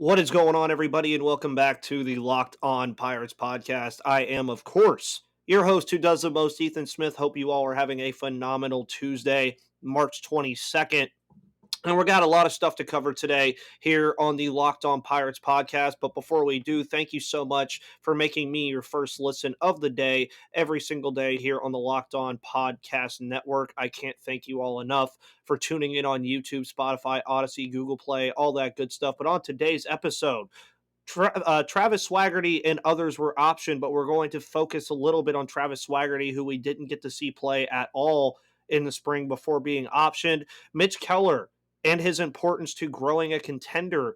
What is going on, everybody, and welcome back to the Locked On Pirates podcast. I am, of course, your host who does the most, Ethan Smith. Hope you all are having a phenomenal Tuesday, March 22nd. And we got a lot of stuff to cover today here on the Locked On Pirates podcast. But before we do, thank you so much for making me your first listen of the day every single day here on the Locked On Podcast Network. I can't thank you all enough for tuning in on YouTube, Spotify, Odyssey, Google Play, all that good stuff. But on today's episode, Travis Swaggerty and others were optioned, but we're going to focus a little bit on Travis Swaggerty, who we didn't get to see play at all in the spring before being optioned. Mitch Keller and his importance to growing a contender,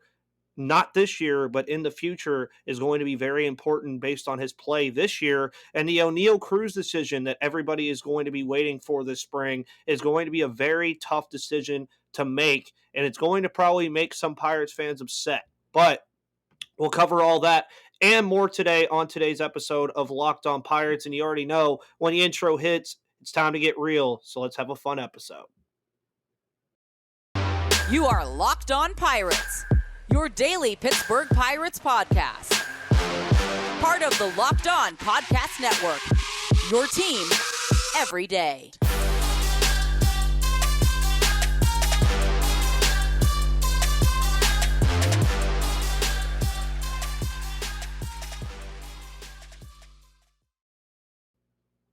not this year, but in the future, is going to be very important based on his play this year. And the Oneil Cruz decision that everybody is going to be waiting for this spring is going to be a very tough decision to make, and it's going to probably make some Pirates fans upset. But we'll cover all that and more today on today's episode of Locked On Pirates. And you already know when the intro hits, it's time to get real. So let's have a fun episode. You are Locked On Pirates, your daily Pittsburgh Pirates podcast. Part of the Locked On Podcast Network, your team every day.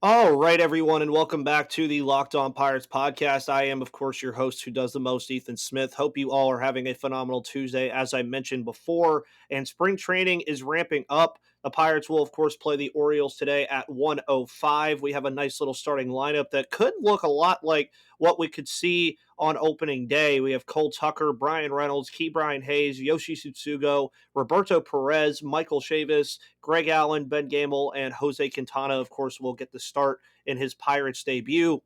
All right, everyone, and welcome back to the Locked On Pirates podcast. I am, of course, your host who does the most, Ethan Smith. Hope you all are having a phenomenal Tuesday, as I mentioned before, and spring training is ramping up. The Pirates will, of course, play the Orioles today at 1:05. We have a nice little starting lineup that could look a lot like what we could see on opening day. We have Cole Tucker, Brian Reynolds, Ke'Bryan Hayes, Yoshi Tsutsugo, Roberto Perez, Michael Chavis, Greg Allen, Ben Gamel, and Jose Quintana, of course, will get the start in his Pirates debut.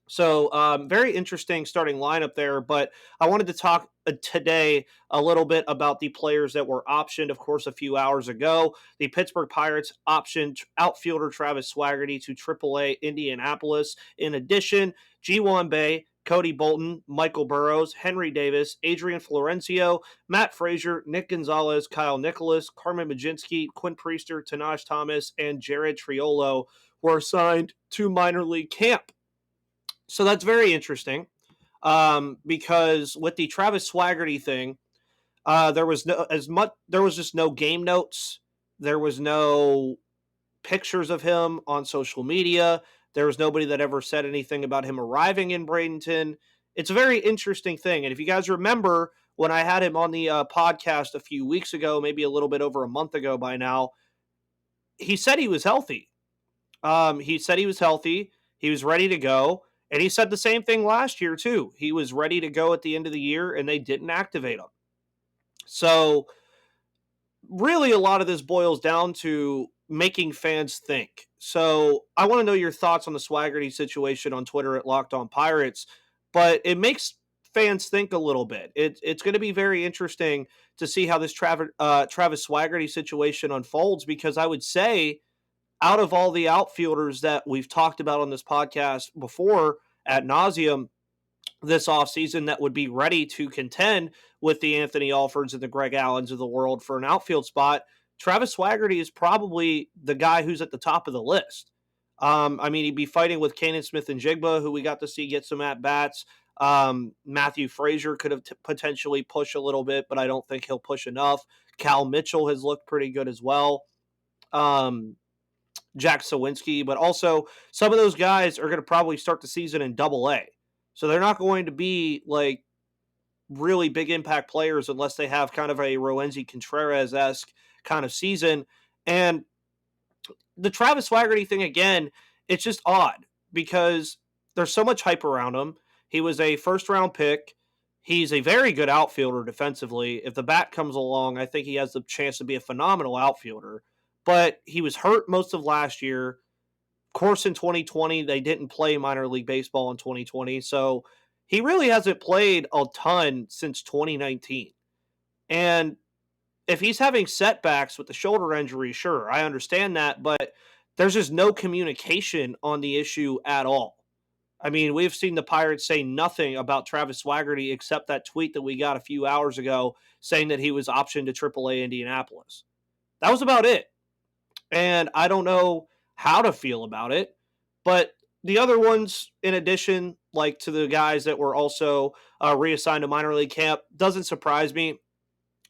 So very interesting starting lineup there, but I wanted to talk today a little bit about the players that were optioned, of course, a few hours ago. The Pittsburgh Pirates optioned outfielder Travis Swaggerty to AAA Indianapolis. In addition, Ji-Hwan Bae, Cody Bolton, Michael Burrows, Henry Davis, Adrian Florencio, Matt Frazier, Nick Gonzalez, Kyle Nicholas, Carmen Mlodzinski, Quinn Priester, Tanaj Thomas, and Jared Triolo were assigned to minor league camp. So that's very interesting because with the Travis Swaggerty thing, there was just no game notes. There was no pictures of him on social media. There was nobody that ever said anything about him arriving in Bradenton. It's a very interesting thing. And if you guys remember when I had him on the podcast a few weeks ago, maybe a little bit over a month ago by now, he said he was healthy. He was ready to go. And he said the same thing last year, too. He was ready to go at the end of the year, and they didn't activate him. So, really, a lot of this boils down to making fans think. So, I want to know your thoughts on the Swaggerty situation on Twitter at Locked On Pirates, but it makes fans think a little bit. It's going to be very interesting to see how this Travis Swaggerty situation unfolds, because I would say, out of all the outfielders that we've talked about on this podcast before ad nauseum this offseason that would be ready to contend with the Anthony Alfords and the Greg Allens of the world for an outfield spot, Travis Swaggerty is probably the guy who's at the top of the list. He'd be fighting with Kanan Smith-Njigba, who we got to see get some at-bats. Matthew Frazier could have potentially pushed a little bit, but I don't think he'll push enough. Cal Mitchell has looked pretty good as well. Jack Sawinski, but also some of those guys are going to probably start the season in Double-A. So they're not going to be like really big impact players unless they have kind of a Roenzi Contreras-esque kind of season. And the Travis Swaggerty thing, again, it's just odd because there's so much hype around him. He was a first-round pick. He's a very good outfielder defensively. If the bat comes along, I think he has the chance to be a phenomenal outfielder. But he was hurt most of last year. Of course, in 2020, they didn't play minor league baseball in 2020. So he really hasn't played a ton since 2019. And if he's having setbacks with the shoulder injury, sure, I understand that. But there's just no communication on the issue at all. I mean, we've seen the Pirates say nothing about Travis Swaggerty except that tweet that we got a few hours ago saying that he was optioned to AAA Indianapolis. That was about it. And I don't know how to feel about it. But the other ones, in addition, like to the guys that were also reassigned to minor league camp, doesn't surprise me.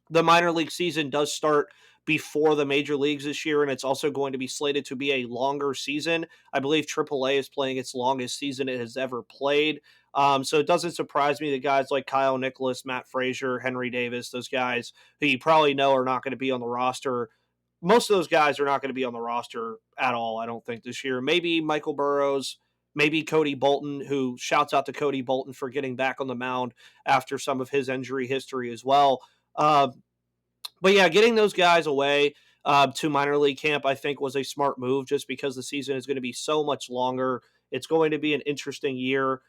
The minor league season does start before the major leagues this year, and it's also going to be slated to be a longer season. I believe AAA is playing its longest season it has ever played. So it doesn't surprise me that guys like Kyle Nicholas, Matt Frazier, Henry Davis, those guys who you probably know are not going to be on the roster. Most of those guys are not going to be on the roster at all, I don't think, this year. Maybe Michael Burrows, maybe Cody Bolton, who shouts out to Cody Bolton for getting back on the mound after some of his injury history as well. Uh, but yeah, getting those guys away to minor league camp, I think, was a smart move just because the season is going to be so much longer. It's going to be an interesting year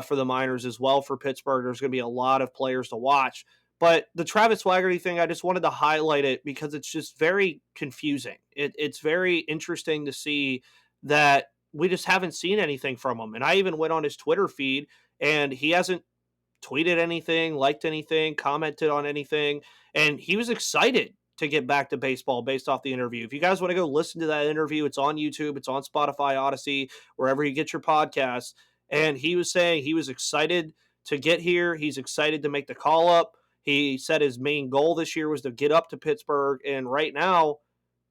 for the minors as well for Pittsburgh. There's going to be a lot of players to watch. But the Travis Swaggerty thing, I just wanted to highlight it because it's just very confusing. It's very interesting to see that we just haven't seen anything from him. And I even went on his Twitter feed and he hasn't tweeted anything, liked anything, commented on anything, and he was excited to get back to baseball based off the interview. If you guys want to go listen to that interview, it's on YouTube, it's on Spotify, Odyssey, wherever you get your podcasts. And he was saying he was excited to get here. He's excited to make the call up. He said his main goal this year was to get up to Pittsburgh. And right now,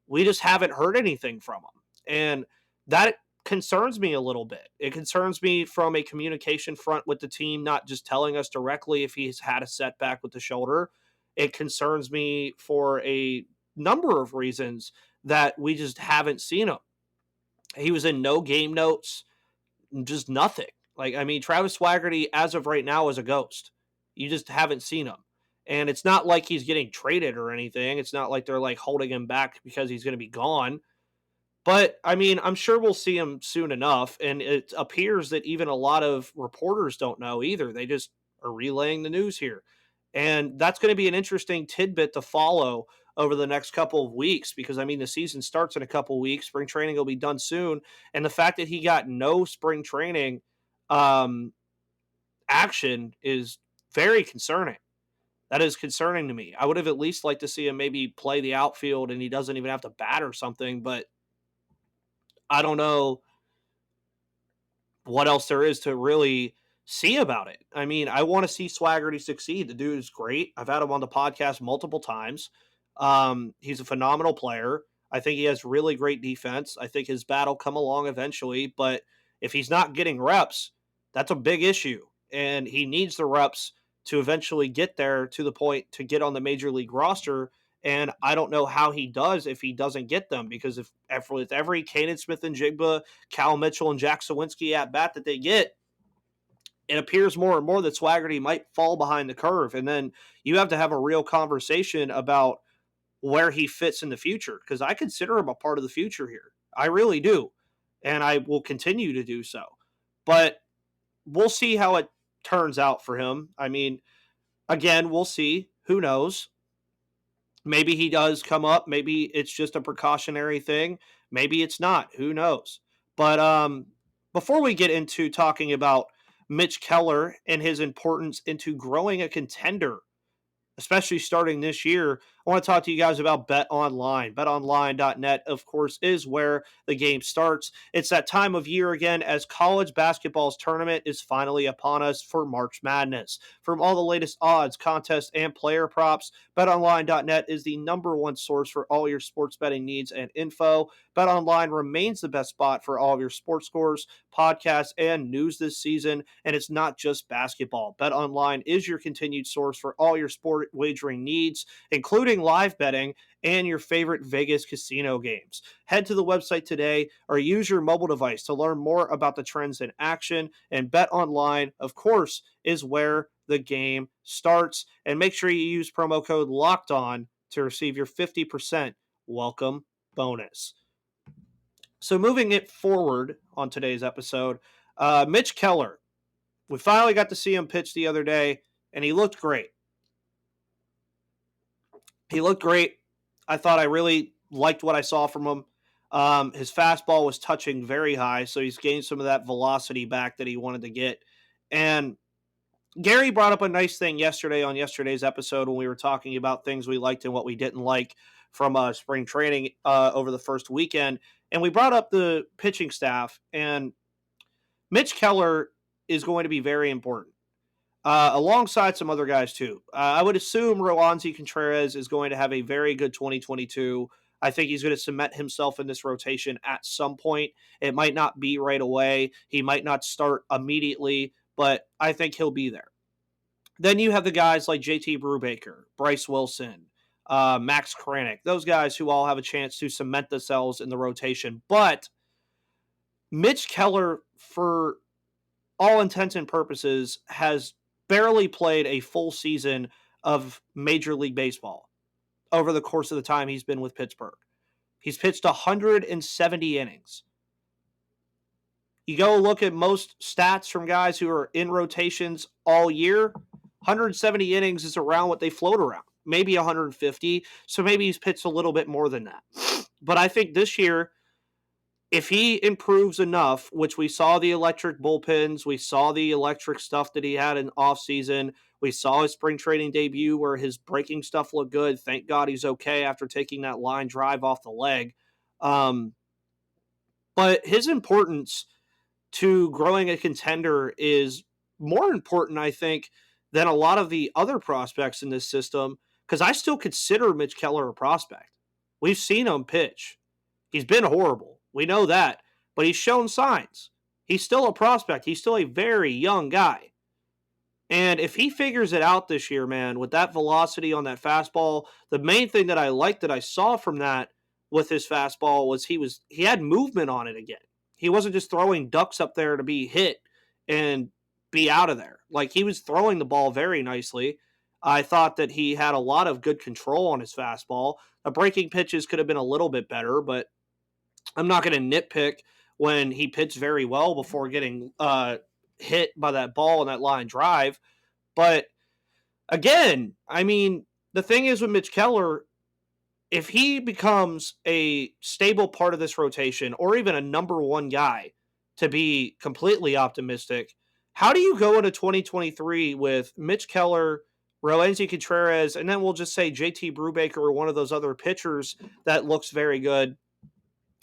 we just haven't heard anything from him. And that concerns me a little bit. It concerns me from a communication front with the team, not just telling us directly if he's had a setback with the shoulder. It concerns me for a number of reasons that we just haven't seen him. He was in no game notes, just nothing. Like, I mean, Travis Swaggerty, as of right now, is a ghost. You just haven't seen him. And it's not like he's getting traded or anything. It's not like they're like holding him back because he's going to be gone. But I mean, I'm sure we'll see him soon enough. And it appears that even a lot of reporters don't know either. They just are relaying the news here. And that's going to be an interesting tidbit to follow over the next couple of weeks because I mean, the season starts in a couple of weeks. Spring training will be done soon. And the fact that he got no spring training um, action is very concerning. That is concerning to me. I would have at least liked to see him maybe play the outfield and he doesn't even have to bat or something, but I don't know what else there is to really see about it. I mean, I want to see Swaggerty succeed. The dude is great. I've had him on the podcast multiple times. He's a phenomenal player. I think he has really great defense. I think his bat will come along eventually, but if he's not getting reps, that's a big issue. And he needs the reps to eventually get there to the point to get on the major league roster. And I don't know how he does if he doesn't get them because if with every Kanan Smith and Jigba, Cal Mitchell, and Jack Sawinski at bat that they get, it appears more and more that Swaggerty might fall behind the curve. And then you have to have a real conversation about where he fits in the future because I consider him a part of the future here. I really do. And I will continue to do so. But we'll see how it turns out for him. I mean, again, we'll see. Who knows? Maybe he does come up. Maybe it's just a precautionary thing. Maybe it's not. Who knows? But before we get into talking about Mitch Keller and his importance into growing a contender, especially starting this year, I want to talk to you guys about BetOnline. BetOnline.net, of course, is where the game starts. It's that time of year again as college basketball's tournament is finally upon us for March Madness. From all the latest odds, contests, and player props, BetOnline.net is the number one source for all your sports betting needs and info. BetOnline remains the best spot for all of your sports scores, podcasts, and news this season, and it's not just basketball. BetOnline is your continued source for all your sport wagering needs, including live betting and your favorite Vegas casino games. Head to the website today or use your mobile device to learn more about the trends in action. And BetOnline, of course, is where the game starts. And make sure you use promo code LOCKEDON to receive your 50% welcome bonus. So moving it forward on today's episode, Mitch Keller. We finally got to see him pitch the other day, and he looked great. He looked great. I thought I really liked what I saw from him. His fastball was touching very high, so he's gained some of that velocity back that he wanted to get. And Gary brought up a nice thing yesterday on yesterday's episode when we were talking about things we liked and what we didn't like from spring training over the first weekend. And we brought up the pitching staff, and Mitch Keller is going to be very important. Alongside some other guys too. I would assume Roansy Contreras is going to have a very good 2022. I think he's going to cement himself in this rotation at some point. It might not be right away. He might not start immediately, but I think he'll be there. Then you have the guys like JT Brubaker, Bryce Wilson, Max Kranick, those guys who all have a chance to cement themselves in the rotation. But Mitch Keller, for all intents and purposes, has barely played a full season of Major League Baseball over the course of the time he's been with Pittsburgh. He's pitched 170 innings. You go look at most stats from guys who are in rotations all year, 170 innings is around what they float around, maybe 150. So maybe he's pitched a little bit more than that. But I think this year, if he improves enough, which we saw the electric bullpens, we saw the electric stuff that he had in offseason, we saw his spring training debut where his breaking stuff looked good. Thank God he's okay after taking that line drive off the leg. But his importance to growing a contender is more important, I think, than a lot of the other prospects in this system, because I still consider Mitch Keller a prospect. We've seen him pitch. He's been horrible. We know that, but he's shown signs. He's still a prospect. He's still a very young guy. And if he figures it out this year, man, with that velocity on that fastball, the main thing that I liked that I saw from that with his fastball was he had movement on it again. He wasn't just throwing ducks up there to be hit and be out of there. Like, he was throwing the ball very nicely. I thought that he had a lot of good control on his fastball. The breaking pitches could have been a little bit better, but I'm not going to nitpick when he pitched very well before getting hit by that ball and that line drive. But again, I mean, the thing is with Mitch Keller, if he becomes a stable part of this rotation or even a number one guy, to be completely optimistic, how do you go into 2023 with Mitch Keller, Roansy Contreras, and then we'll just say JT Brubaker or one of those other pitchers that looks very good,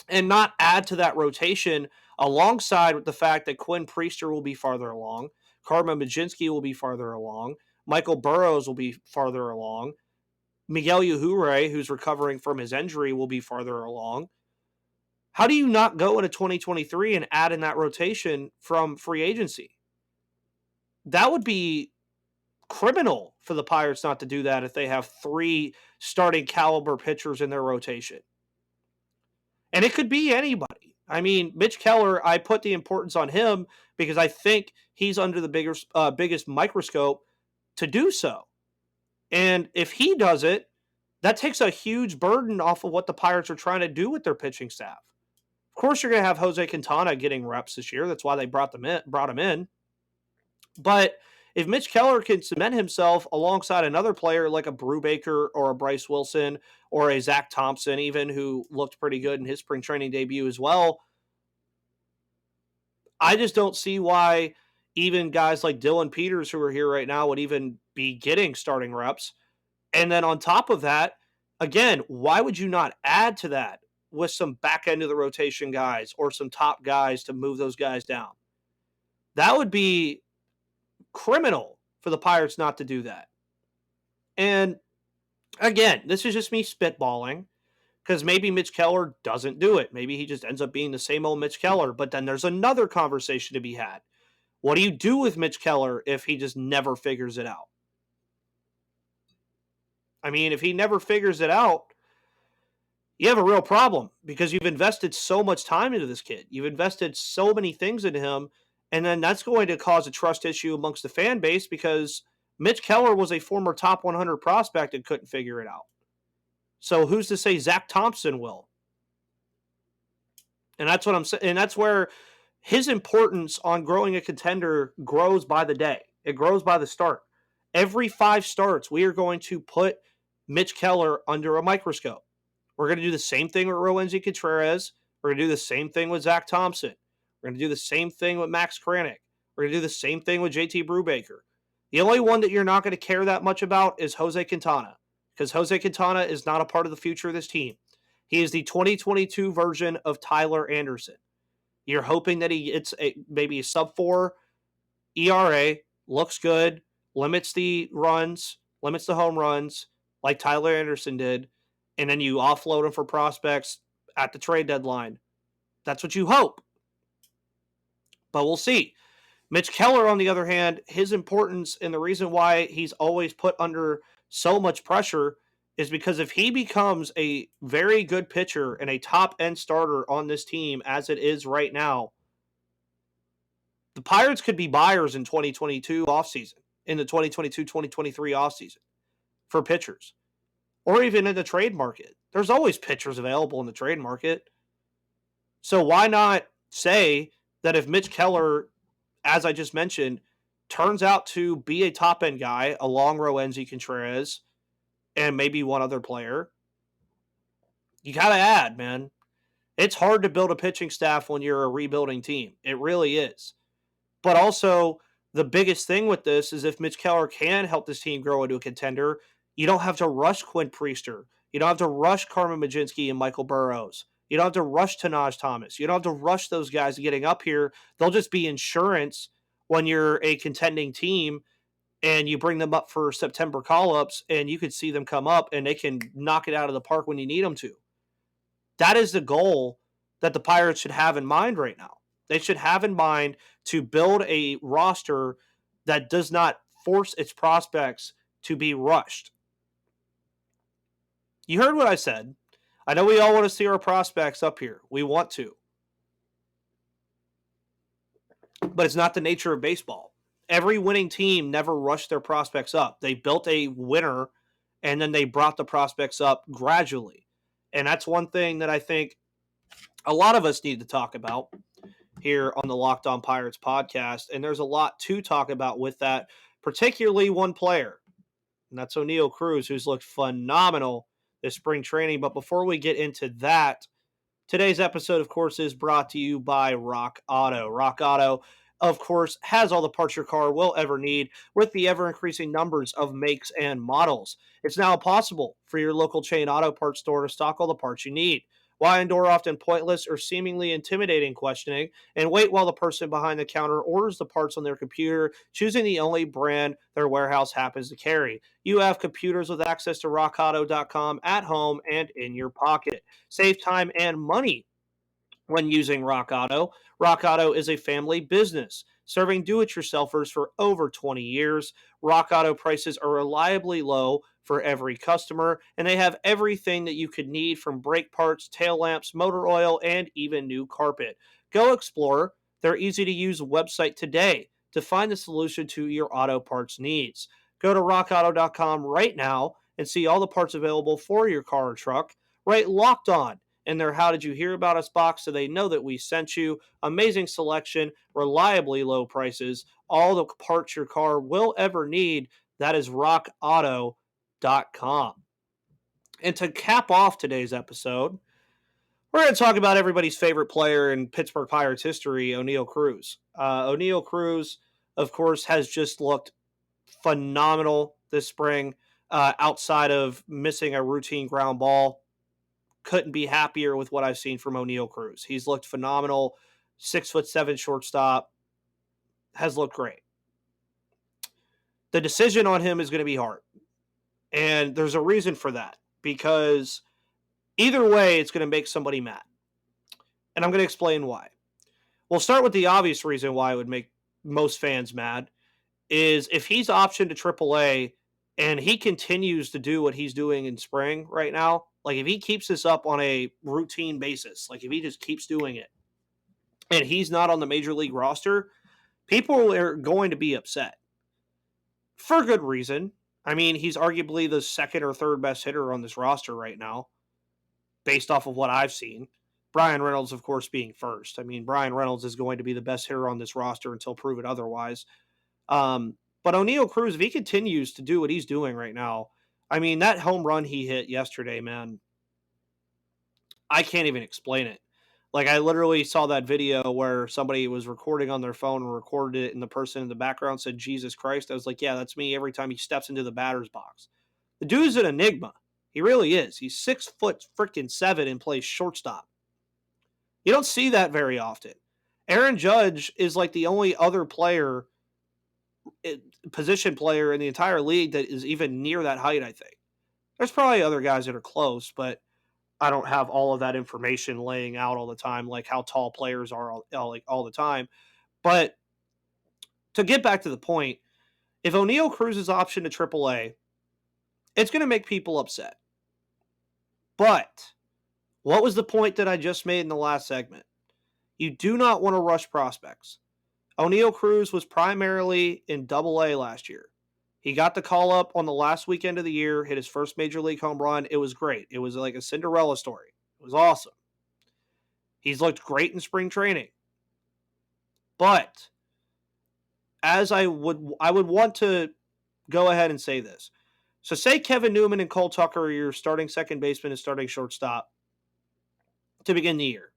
and not add to that rotation alongside with the fact that Quinn Priester will be farther along, Carmen Mlodzinski will be farther along, Michael Burrows will be farther along, Miguel Yajure, who's recovering from his injury, will be farther along. How do you not go into 2023 and add in that rotation from free agency? That would be criminal for the Pirates not to do that if they have 3 starting caliber pitchers in their rotation. And it could be anybody. I mean, Mitch Keller, I put the importance on him because I think he's under the biggest microscope to do so. And if he does it, that takes a huge burden off of what the Pirates are trying to do with their pitching staff. Of course, you're going to have Jose Quintana getting reps this year. That's why they brought him in. But if Mitch Keller can cement himself alongside another player like a Brubaker or a Bryce Wilson or a Zach Thompson even, who looked pretty good in his spring training debut as well, I just don't see why even guys like Dylan Peters, who are here right now, would even be getting starting reps. And then on top of that, again, why would you not add to that with some back end of the rotation guys or some top guys to move those guys down? That would be criminal for the Pirates not to do that. And again, this is just me spitballing because maybe Mitch Keller doesn't do it. Maybe he just ends up being the same old Mitch Keller. But then there's another conversation to be had. What do you do with Mitch Keller if he just never figures it out? I mean, if he never figures it out, you have a real problem because you've invested so much time into this kid. You've invested so many things into him. And then that's going to cause a trust issue amongst the fan base because Mitch Keller was a former top 100 prospect and couldn't figure it out. So who's to say Zach Thompson will? And that's what I'm saying. And that's where his importance on growing a contender grows by the day. It grows by the start. Every 5 starts, we are going to put Mitch Keller under a microscope. We're going to do the same thing with Roansy Contreras. We're going to do the same thing with Zach Thompson. We're going to do the same thing with Max Kranick. We're going to do the same thing with JT Brubaker. The only one that you're not going to care that much about is Jose Quintana, because Jose Quintana is not a part of the future of this team. He is the 2022 version of Tyler Anderson. You're hoping that he gets maybe a sub-4 ERA, looks good, limits the runs, limits the home runs like Tyler Anderson did, and then you offload him for prospects at the trade deadline. That's what you hope. But we'll see. Mitch Keller, on the other hand, his importance and the reason why he's always put under so much pressure is because if he becomes a very good pitcher and a top-end starter on this team as it is right now, the Pirates could be buyers in 2022 offseason, in the 2022-2023 offseason for pitchers, or even in the trade market. There's always pitchers available in the trade market. So why not say that if Mitch Keller, as I just mentioned, turns out to be a top-end guy along Roansy Contreras and maybe one other player, you got to add, man. It's hard to build a pitching staff when you're a rebuilding team. It really is. But also, the biggest thing with this is if Mitch Keller can help this team grow into a contender, you don't have to rush Quinn Priester. You don't have to rush Carmen Mlodzinski and Michael Burrows. You don't have to rush Tanaj Thomas. You don't have to rush those guys getting up here. They'll just be insurance when you're a contending team and you bring them up for September call-ups and you can see them come up and they can knock it out of the park when you need them to. That is the goal that the Pirates should have in mind right now. They should have in mind to build a roster that does not force its prospects to be rushed. You heard what I said. I know we all want to see our prospects up here. We want to. But it's not the nature of baseball. Every winning team never rushed their prospects up. They built a winner, and then they brought the prospects up gradually. And that's one thing that I think a lot of us need to talk about here on the Locked On Pirates podcast. And there's a lot to talk about with that, particularly one player. And that's Oneil Cruz, who's looked phenomenal this spring training. But before we get into that, today's episode, of course, is brought to you by Rock Auto. Rock Auto, of course, has all the parts your car will ever need with the ever-increasing numbers of makes and models. It's now possible for your local chain auto parts store to stock all the parts you need. Why endure often pointless or seemingly intimidating questioning and wait while the person behind the counter orders the parts on their computer, choosing the only brand their warehouse happens to carry? You have computers with access to rockauto.com at home and in your pocket. Save time and money when using Rock Auto. Rock Auto is a family business serving do-it-yourselfers for over 20 years. Rock Auto prices are reliably low for every customer, and they have everything that you could need from brake parts, tail lamps, motor oil, and even new carpet. Go explore their easy-to-use website today to find the solution to your auto parts needs. Go to rockauto.com right now and see all the parts available for your car or truck. Right, Locked On in their How Did You Hear About Us box so they know that we sent you. Amazing selection, reliably low prices, all the parts your car will ever need. That is rockauto.com. And to cap off today's episode, we're going to talk about everybody's favorite player in Pittsburgh Pirates history, Oneil Cruz. Oneil Cruz, of course, has just looked phenomenal this spring outside of missing a routine ground ball. Couldn't be happier with what I've seen from Oneil Cruz. He's looked phenomenal. 6'7" shortstop. Has looked great. The decision on him is going to be hard. And there's a reason for that. Because either way, it's going to make somebody mad. And I'm going to explain why. We'll start with the obvious reason why it would make most fans mad. Is if he's optioned to AAA and he continues to do what he's doing in spring right now, like if he keeps this up on a routine basis, like if he just keeps doing it and he's not on the major league roster, people are going to be upset for good reason. I mean, he's arguably the second or third best hitter on this roster right now, based off of what I've seen. Brian Reynolds, of course, being first. I mean, Brian Reynolds is going to be the best hitter on this roster until proven otherwise. But Oneil Cruz, if he continues to do what he's doing right now, I mean, that home run he hit yesterday, man, I can't even explain it. Like, I literally saw that video where somebody was recording on their phone and recorded it, and the person in the background said, Jesus Christ. I was like, yeah, that's me every time he steps into the batter's box. The dude's an enigma. He really is. He's 6'7" and plays shortstop. You don't see that very often. Aaron Judge is like the only other player, position player in the entire league that is even near that height, I think. There's probably other guys that are close, but I don't have all of that information laying out all the time, like how tall players are all the time. But to get back to the point, if Oneil Cruz is option to AAA, it's going to make people upset. But what was the point that I just made in the last segment? You do not want to rush prospects. Oneil Cruz was primarily in AA last year. He got the call up on the last weekend of the year, hit his first major league home run. It was great. It was like a Cinderella story. It was awesome. He's looked great in spring training. But as I would want to go ahead and say this. So say Kevin Newman and Cole Tucker are your starting second baseman and starting shortstop to begin the year.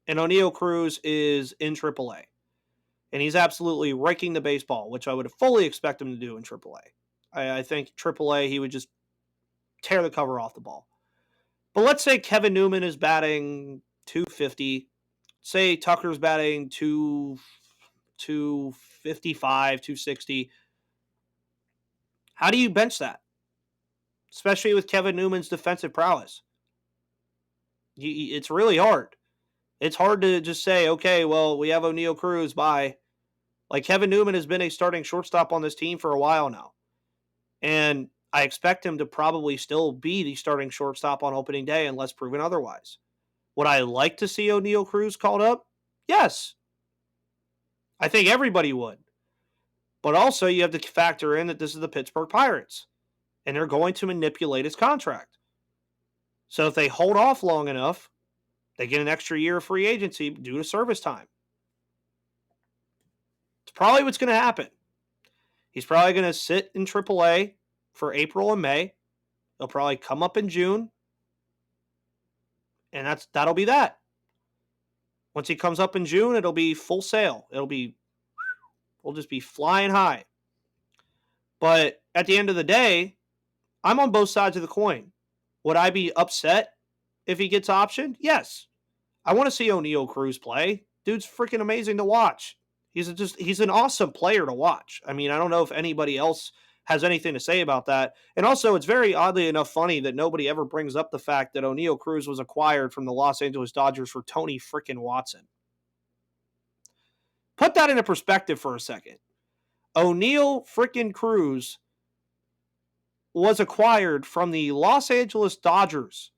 And Oneil Cruz is in AAA. And he's absolutely raking the baseball, which I would fully expect him to do in AAA. I think AAA, he would just tear the cover off the ball. But let's say Kevin Newman is batting 250. Say Tucker's batting 255, 260. How do you bench that? Especially with Kevin Newman's defensive prowess. It's really hard. It's hard to just say, okay, well, we have Oneil Cruz, bye. Like, Kevin Newman has been a starting shortstop on this team for a while now. And I expect him to probably still be the starting shortstop on opening day unless proven otherwise. Would I like to see Oneil Cruz called up? Yes. I think everybody would. But also, you have to factor in that this is the Pittsburgh Pirates. And they're going to manipulate his contract. So if they hold off long enough, they get an extra year of free agency due to service time. It's probably what's going to happen. He's probably going to sit in AAA for April and May. He'll probably come up in June. And that'll be that. Once he comes up in June, it'll be full sail. We'll just be flying high. But at the end of the day, I'm on both sides of the coin. Would I be upset if he gets optioned? Yes. I want to see Oneil Cruz play. Dude's freaking amazing to watch. He's an awesome player to watch. I mean, I don't know if anybody else has anything to say about that. And also, it's very oddly enough funny that nobody ever brings up the fact that Oneil Cruz was acquired from the Los Angeles Dodgers for Tony freaking Watson. Put that into perspective for a second. Oneil freaking Cruz was acquired from the Los Angeles Dodgers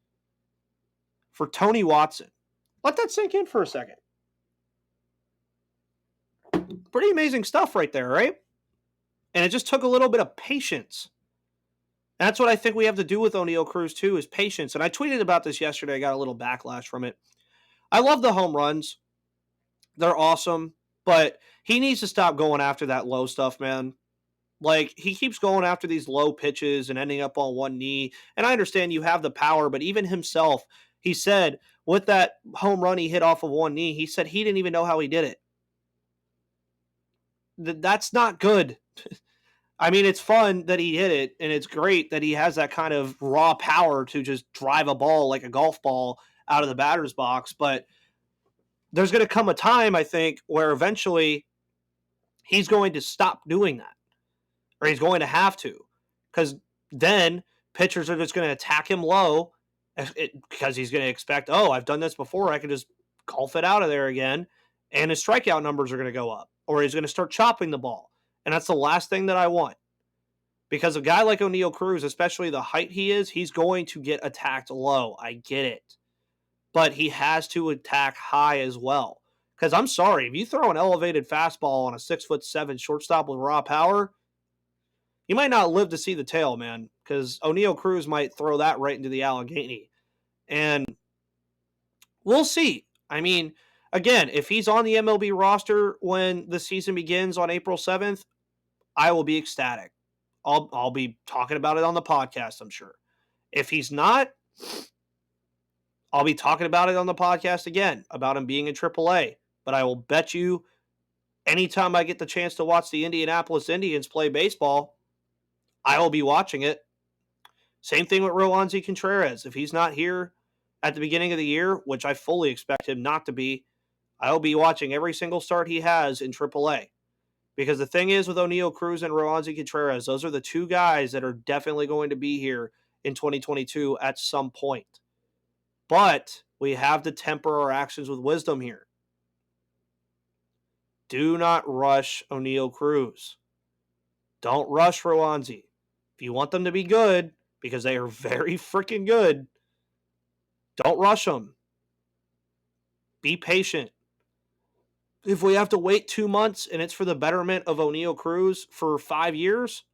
for Tony Watson. Let that sink in for a second. Pretty amazing stuff right there, right? And it just took a little bit of patience. That's what I think we have to do with Oneil Cruz too, is patience. And I tweeted about this yesterday. I got a little backlash from it. I love the home runs. They're awesome. But he needs to stop going after that low stuff, man. Like, he keeps going after these low pitches and ending up on one knee. And I understand you have the power, but even himself, he said with that home run he hit off of one knee, he said he didn't even know how he did it. That's not good. I mean, it's fun that he hit it, and it's great that he has that kind of raw power to just drive a ball like a golf ball out of the batter's box. But there's going to come a time, I think, where eventually he's going to stop doing that. Or he's going to have to. Because then pitchers are just going to attack him low because he's going to expect, oh, I've done this before. I can just golf it out of there again. And his strikeout numbers are going to go up. Or he's going to start chopping the ball. And that's the last thing that I want. Because a guy like Oneil Cruz, especially the height he is, he's going to get attacked low. I get it. But he has to attack high as well. Because I'm sorry, if you throw an elevated fastball on a 6'7" shortstop with raw power, you might not live to see the tail, man. Because Oneil Cruz might throw that right into the Allegheny. And we'll see. I mean, again, if he's on the MLB roster when the season begins on April 7th, I will be ecstatic. I'll be talking about it on the podcast, I'm sure. If he's not, I'll be talking about it on the podcast again, about him being in AAA. But I will bet you anytime I get the chance to watch the Indianapolis Indians play baseball, I will be watching it. Same thing with Roansy Contreras. If he's not here at the beginning of the year, which I fully expect him not to be, I'll be watching every single start he has in AAA. Because the thing is with Oneil Cruz and Roansy Contreras, those are the two guys that are definitely going to be here in 2022 at some point. But we have to temper our actions with wisdom here. Do not rush Oneil Cruz. Don't rush Roansy. If you want them to be good, because they are very freaking good, don't rush them. Be patient. If we have to wait 2 months and it's for the betterment of Oneil Cruz for 5 years,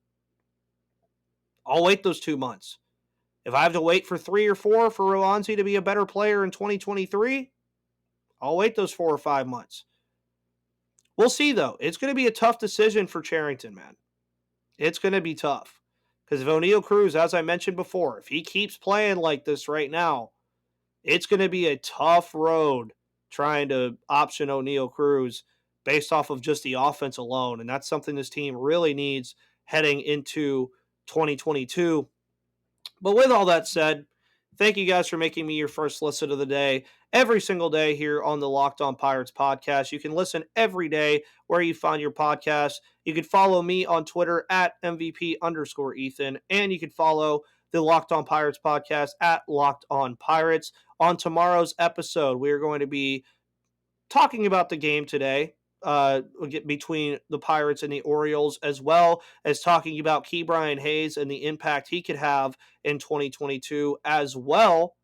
I'll wait those 2 months. If I have to wait for 3 or 4 for Roansy to be a better player in 2023, I'll wait those 4 or 5 months. We'll see, though. It's going to be a tough decision for Cherington, man. It's going to be tough. Because if Oneil Cruz, as I mentioned before, if he keeps playing like this right now, it's going to be a tough road trying to option Oneil Cruz based off of just the offense alone. And that's something this team really needs heading into 2022. But with all that said, thank you guys for making me your first listen of the day every single day here on the Locked On Pirates podcast. You can listen every day where you find your podcast. You can follow me on Twitter at MVP_Ethan, and you can follow the Locked On Pirates podcast at Locked On Pirates. On tomorrow's episode, we are going to be talking about the game today between the Pirates and the Orioles, as well as talking about Ke'Bryan Hayes and the impact he could have in 2022, as well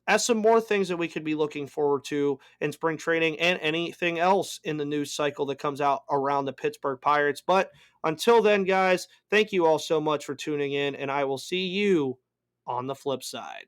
as some more things that we could be looking forward to in spring training and anything else in the news cycle that comes out around the Pittsburgh Pirates. But until then, guys, thank you all so much for tuning in, and I will see you on the flip side.